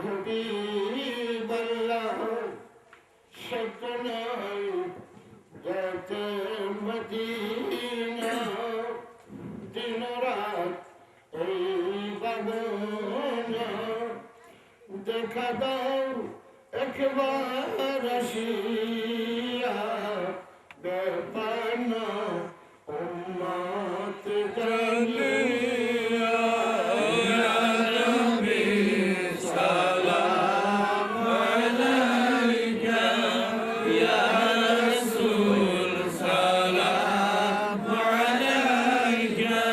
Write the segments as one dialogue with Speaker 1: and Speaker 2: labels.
Speaker 1: হবিবল্লাহ সকলাই যেতে মদিনা দিন রাত এই বাবনা দেখা দাও একবার আসিয়া বেপানা উম্মত জানিয়া ইয়া নবী সালাম আলাইকা ইয়া রাসূল সালাম আলাইকা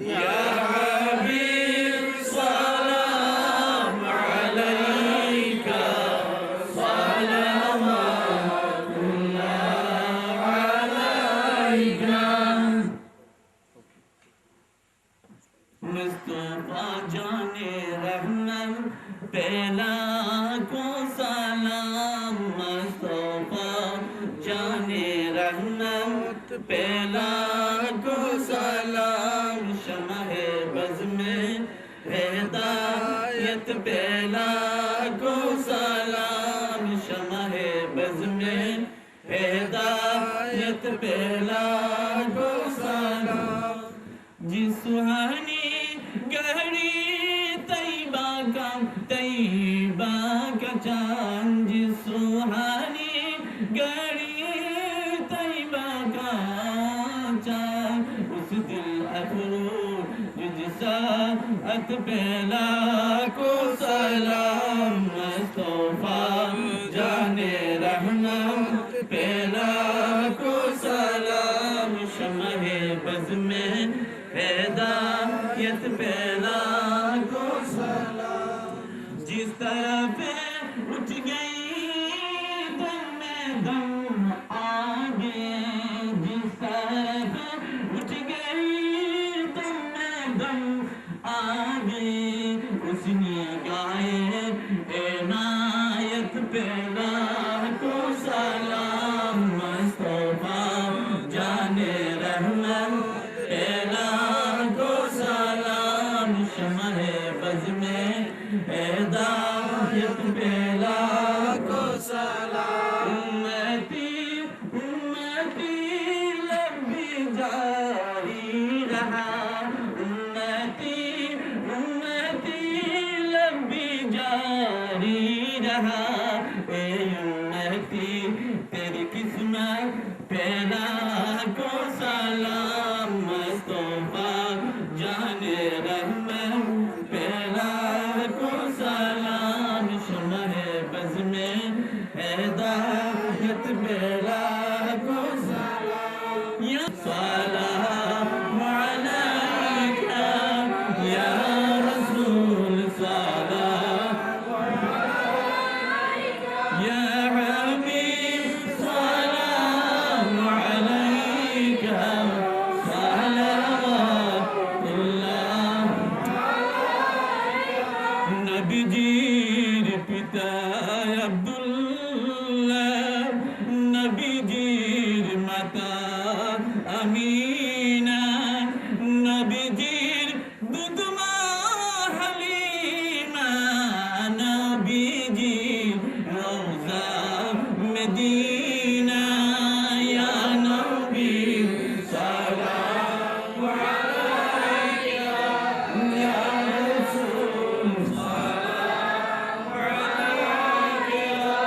Speaker 1: ইয়া হাবিব সালাম আলাইকা সালাওয়াতুল্লাহ আলাইকা मुस्तफा जाने रहमत पहला को सलाम मुस्तफा जाने रहमत पहला को सलाम शमह बज़ में हिदायत पहला को सलाम शमह बज़ में हिदायत पहला को सलाम जिस सुहानी गहरी तैयबा का चांद जिस सुहानी गहरी तैयबा का चांद उस दिल अफरोज जिसा अत पहला को सलाम मुस्तफा जाने रहमत पहला को सलाम शमह बज़ में हिदायत पहला को सलाम जिस तरफ उठ गई दम में दम आगे जिस तरफ उठ गई दम में दम आगे उसने गाए इनायत पहला को सलाम मुस्तफा जाने रहमत पहला को सलाम शमह बज़ में हिदायत पहला को सलाम उम्मती उम्मती लब्बी जारी रहा उम्मती उम्मती लब्बी जारी रहा ए उम्मती तेरी किस्मत पहला को सलाम मुस्तफा जाने रहमत पहला को सलाम शमह बज़ में हिदायत पहला को सलाम या सलाम अलैका या रसूल सलाम या हबीब सलाम अलैका सलावतुल्लाह नबीजीर पिता अब्दुल्लाह नबीजीर माता अमीना नबीजीर दुदमा हलीमा नबीजीर रोज़ा मदीना या नबी सलाम अलैका या रसूल सलाम अलैका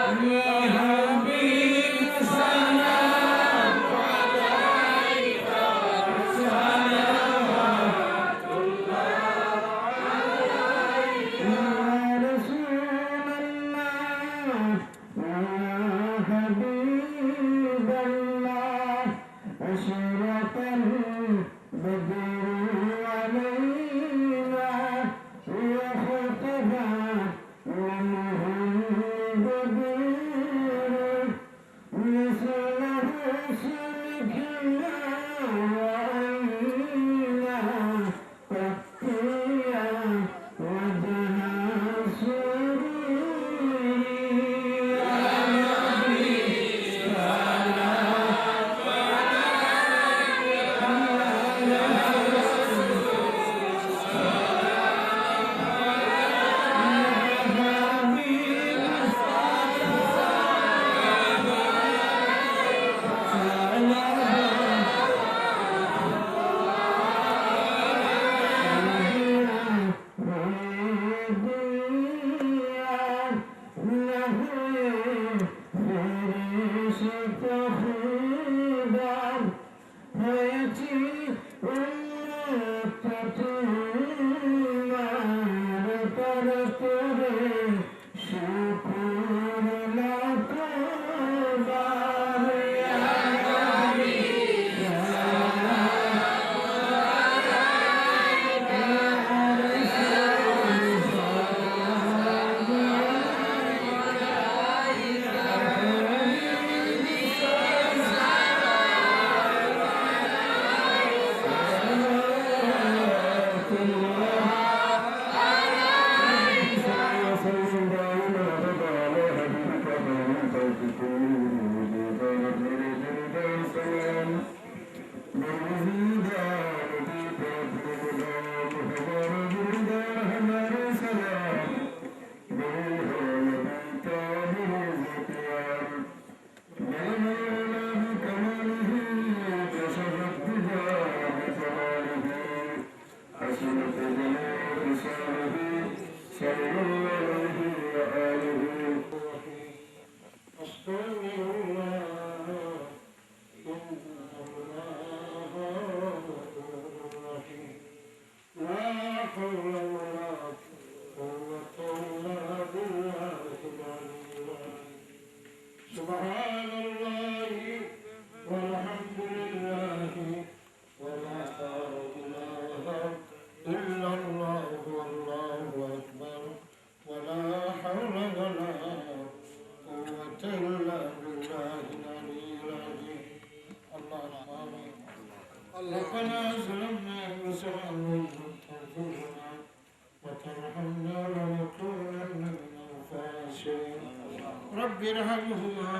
Speaker 2: رب ارحمهما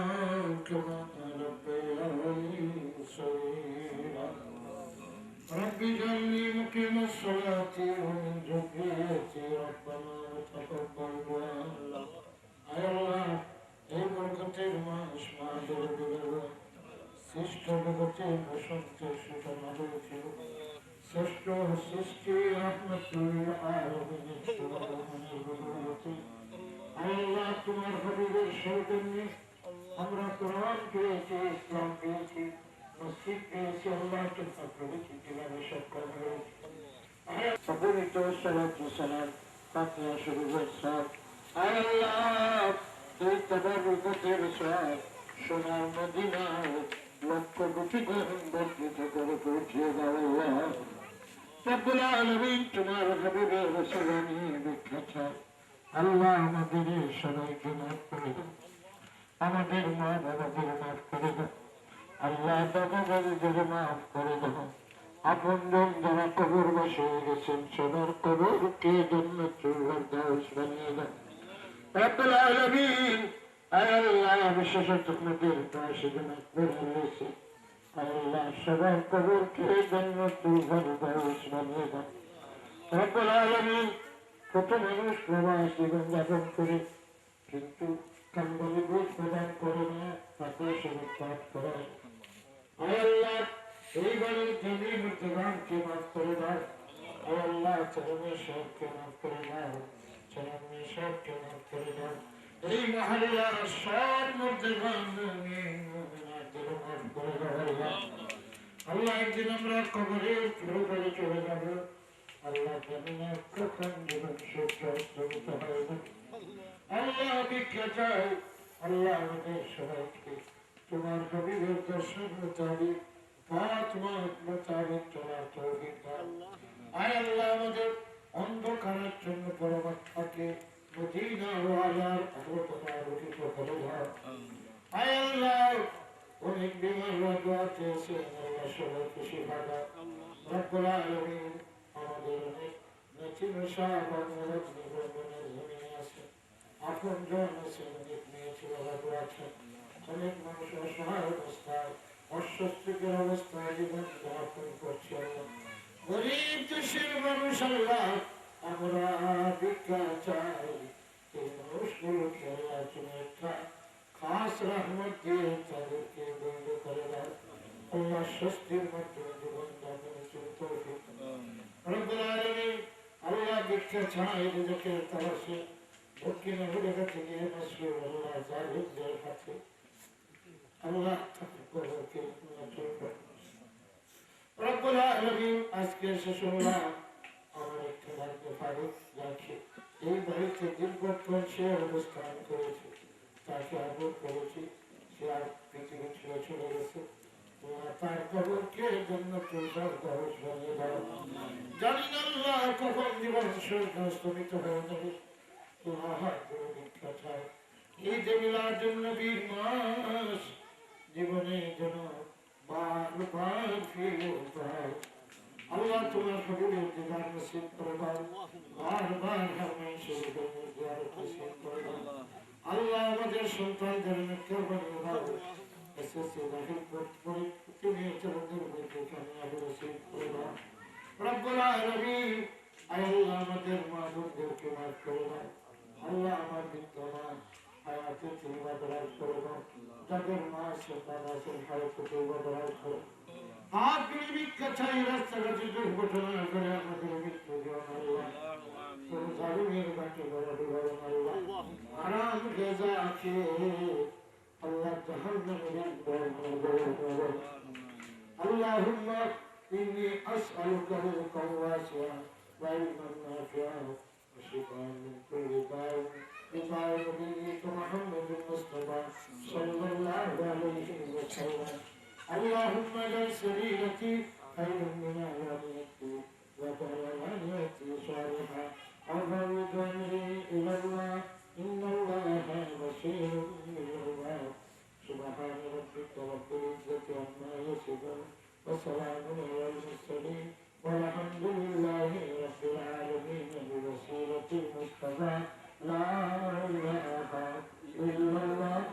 Speaker 2: كما ربياني صغيرا رب اجعلني مقيم الصلاة ومن ذريتي ربنا وتقبل دعاء আয় আল্লাহ এই বরকতের মাস মাসের বিগত শ্রেষ্ঠ জগতের বসন্তের সূচনা হয়েছিল শ্রেষ্ঠ সৃষ্টি রহমতুল আলামিনের আল্লাহ তোমার হাবিবের সৌজন্যে আমরা কোরআন পেয়েছি ইসলাম পেয়েছি মসজিদ পেয়েছি আল্লাহ তোমার প্রভৃতি জীবনে সক্ষম হয়েছে সকলিত সালাত সালাম ফাতিহা শরীফের সব আয় আল্লাহ এই তাবারুকের সব সোনার মদিনায় লক্ষ কোটি গ্রহণ বর্ধিত করে পৌঁছিয়ে দাও আল্লাহ রব্বুল আলামিন তোমার হাবিবের রাসূলনি বিখ্যাত আল্লাহ আমাদের সবাইকে মাফ করে দাও আমাদের মা বাবাদের মাফ করে দাও আল্লাহ দাদা দাদিদের মাফ করে দাও আপনজন যারা কবর বসে গেছেন সবার কবরকে জান্নাতুল ফেরদাউস বানিয়ে দাও রব্বুল আলামিন আয় আল্লাহ বিশেষত তোমাদের পাশে জান্নাতুল রয়েছে আল্লাহ সবার কবরকে জান্নাতুল ফেরদাউস বানিয়ে দাও রব্বুল আলামিন কত মানুষ প্রবাস জীবন যাপন করে কিন্তু কাঙ্গালি বোধ প্রদান করে না তাকে শরীর পাঠ করায় আয় আল্লাহ এইবারের জমি মৃত্যুবানকে মাফ করে দাও আয় আল্লাহ ছেলে সবকে মাফ করে দাও ছেলে সবকে মাফ করে দাও এই মহল্লার সব মৃত্যুবান মাফ করে দাও আল্লাহ আল্লাহ একদিন আমরা কবরের করে চলে যাবো আল্লাহ জানিনা কখন জীবন সুস্থ হয় না আল্লাহ ভিক্ষা চাই আল্লাহ আমাদের সবাইকে তোমার হাবিবের দর্শন মোতাবিক তোমার মোতাবিক চলার তৌফিক দাও আয় আল্লাহ আমাদের অন্ধকারের জন্য পরমাত্মাকে মদিনা ওয়ালার আলোচনা রচিত করে দাও আয় আল্লাহ অনেক বিমার দোয়া চেয়েছে আল্লাহ সবাই খুশি ভাগা রব্বুল আলামিন আমাদের অনেক নচিন সাহাবাদের জীবনের জমিনে আছে আপন জন আছে অনেক মেয়ে ছেলেরা আছে অনেক মানুষ অসহায় অবস্থায় অস্বস্তিকর অবস্থায় জীবন যাপন করছে গরিব দেশের মানুষ আল্লাহ আমরা ভিক্ষা চাই এই মানুষগুলোকে আল্লাহ তুমি একটা খাস রহমত দিয়ে তাদেরকে বন্ধ করে দাও আল্লাহ স্বস্তির মাধ্যমে জীবন যাপনে চলতে রব্বুল আলামিন আল্লাহ ভিক্ষা চাই রিজকের তালাশে দক্ষিণ আফ্রিকা থেকে মাসরুর আল্লাহ জাহিদের কাছে আল্লাহ তাদেরকে রব্বুল আলামিন আজকে শেষ হলাম আমার একটা বাড়িতে ফারুক যাচ্ছে এই বাড়িতে দীর্ঘক্ষণ সে অবস্থান করেছে তাকে আদর করেছি সে আর পৃথিবী ছেড়ে চলে গেছে তার কবরকে জান্নাতুল ফেরদাউস বানিয়ে দাও জানি না আল্লাহ কখন জীবন স্তমিত হয়ে যাবে তোমার হাত ধরে ভিক্ষা চাই এই যে মিলাদুন নবীর মাস জীবনে যেন বারবার ফিরে যায় আল্লাহ তোমার হাবিবের দিদার নসিব করে দাও বারবার হারমাইন শরীফের জিয়ারত নসিব করে দাও আল্লাহ আমাদের সন্তানদের নেককার বানিয়ে দাও এসএসসি দাখিল করে তুমি ছেলেদের মধ্যে কামিয়াব নসিব করে দাও রব্বুল আলামিন আল্লাহ আমাদের মা বোনদেরকে মাফ করে দাও আল্লাহ আমার বিদ্যমান হায়াতে তওবা দরাজ করে দাও যাদের মা সন্তান আছেন হায়াতে তওবা দরাজ করো আপনি ভিক্ষা চাই রাস্তাঘাটে দুর্ঘটনা করে আমাদের মৃত্যু দিও আল্লাহ কোন জালিমের বাকি বড় দিও আল্লাহ আরাম গেজা আছে আল্লাহ জাহান্নামের দর আল্লাহুম্মা ইন্নী আসআলুকা রিজকান ওয়াসিআন ওয়া ইলমান নাফিআন ওয়া শিফাআন মিন কুল্লি দা'in بجاه نبيك محمد المصطفى صلى الله عليه وسلم اللهم اجعل سبيلتي خير من عملتي وتولانيتي صالحا أفوض أمري إلى الله إن الله بصير بالعباد سبحان ربك رب العزة عما يصفون وسلام على المرسلين والحمد لله رب العالمين بوسيلة المصطفى لا إله إلا الله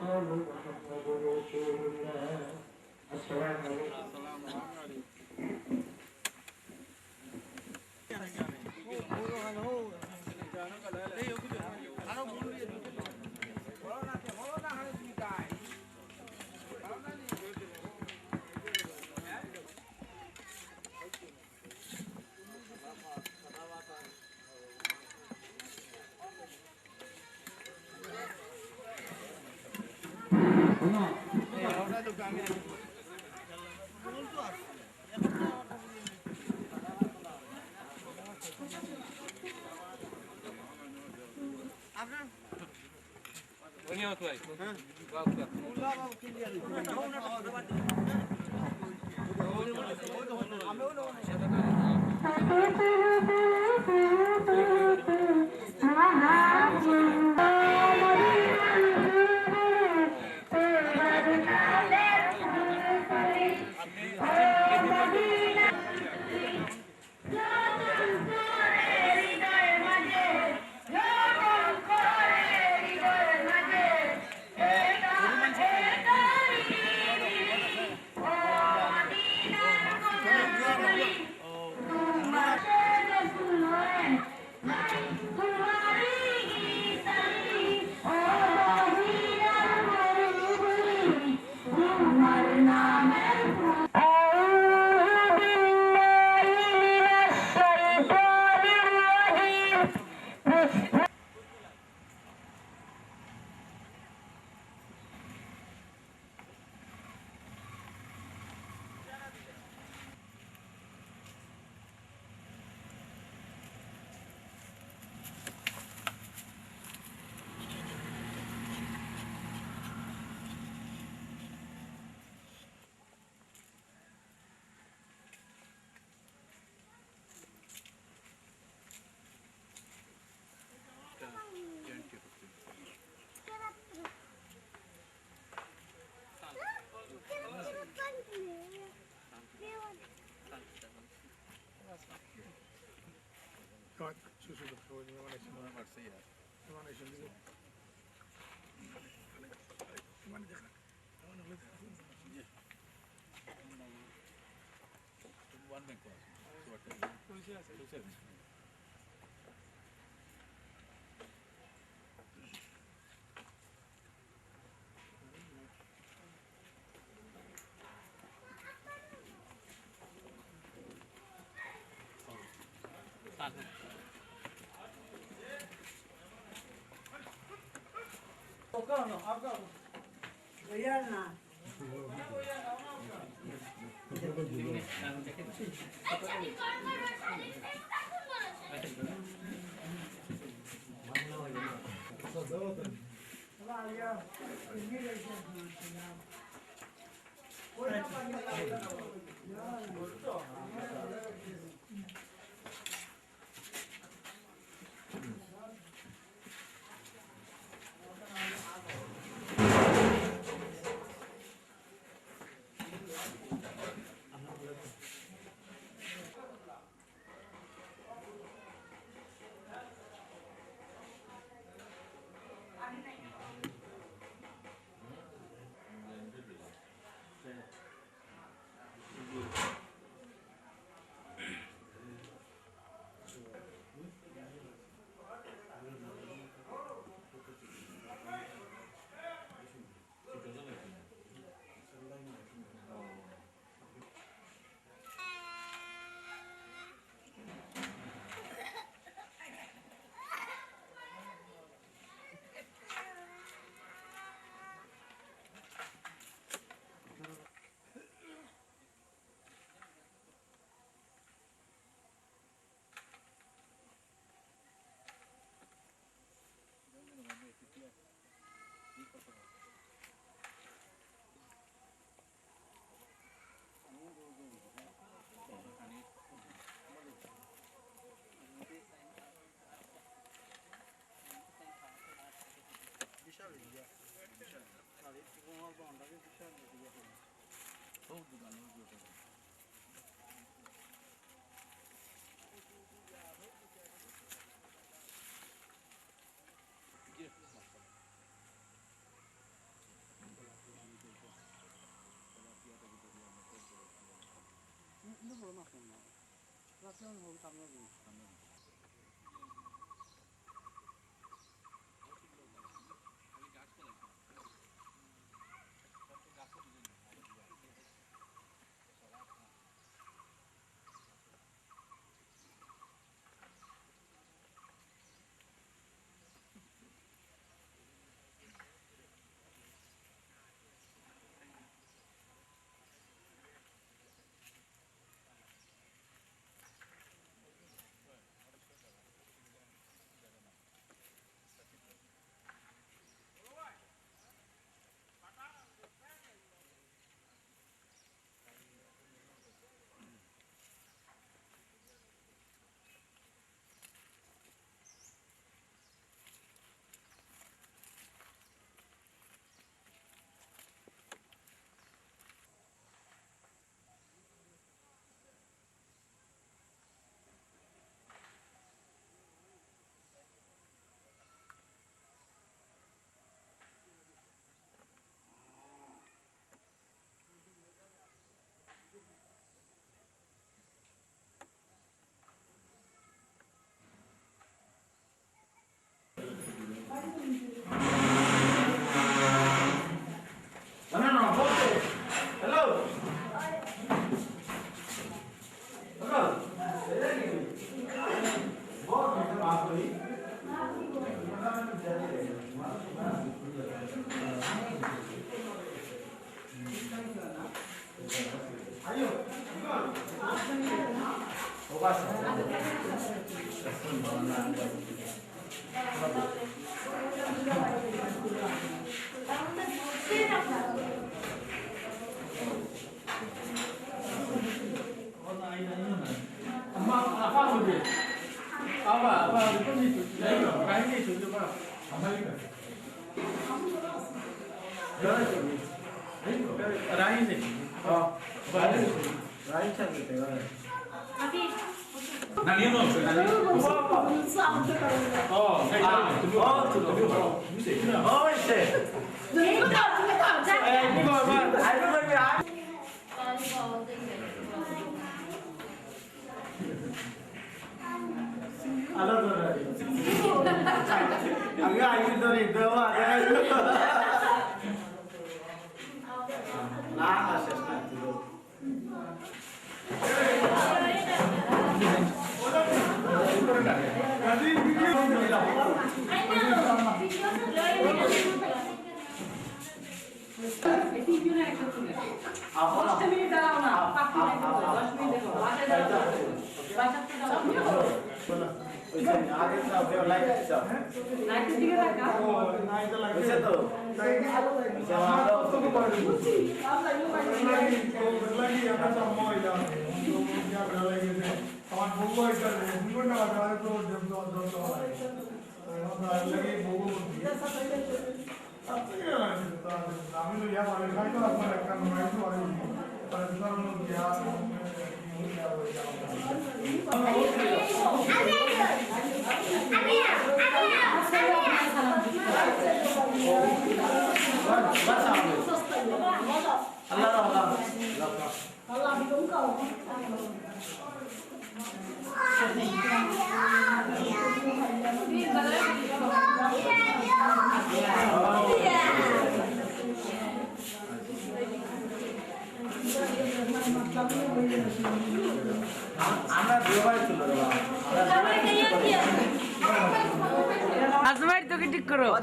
Speaker 3: Azmar itu kedik kero.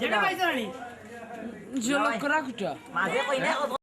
Speaker 3: Jolok kerak udah.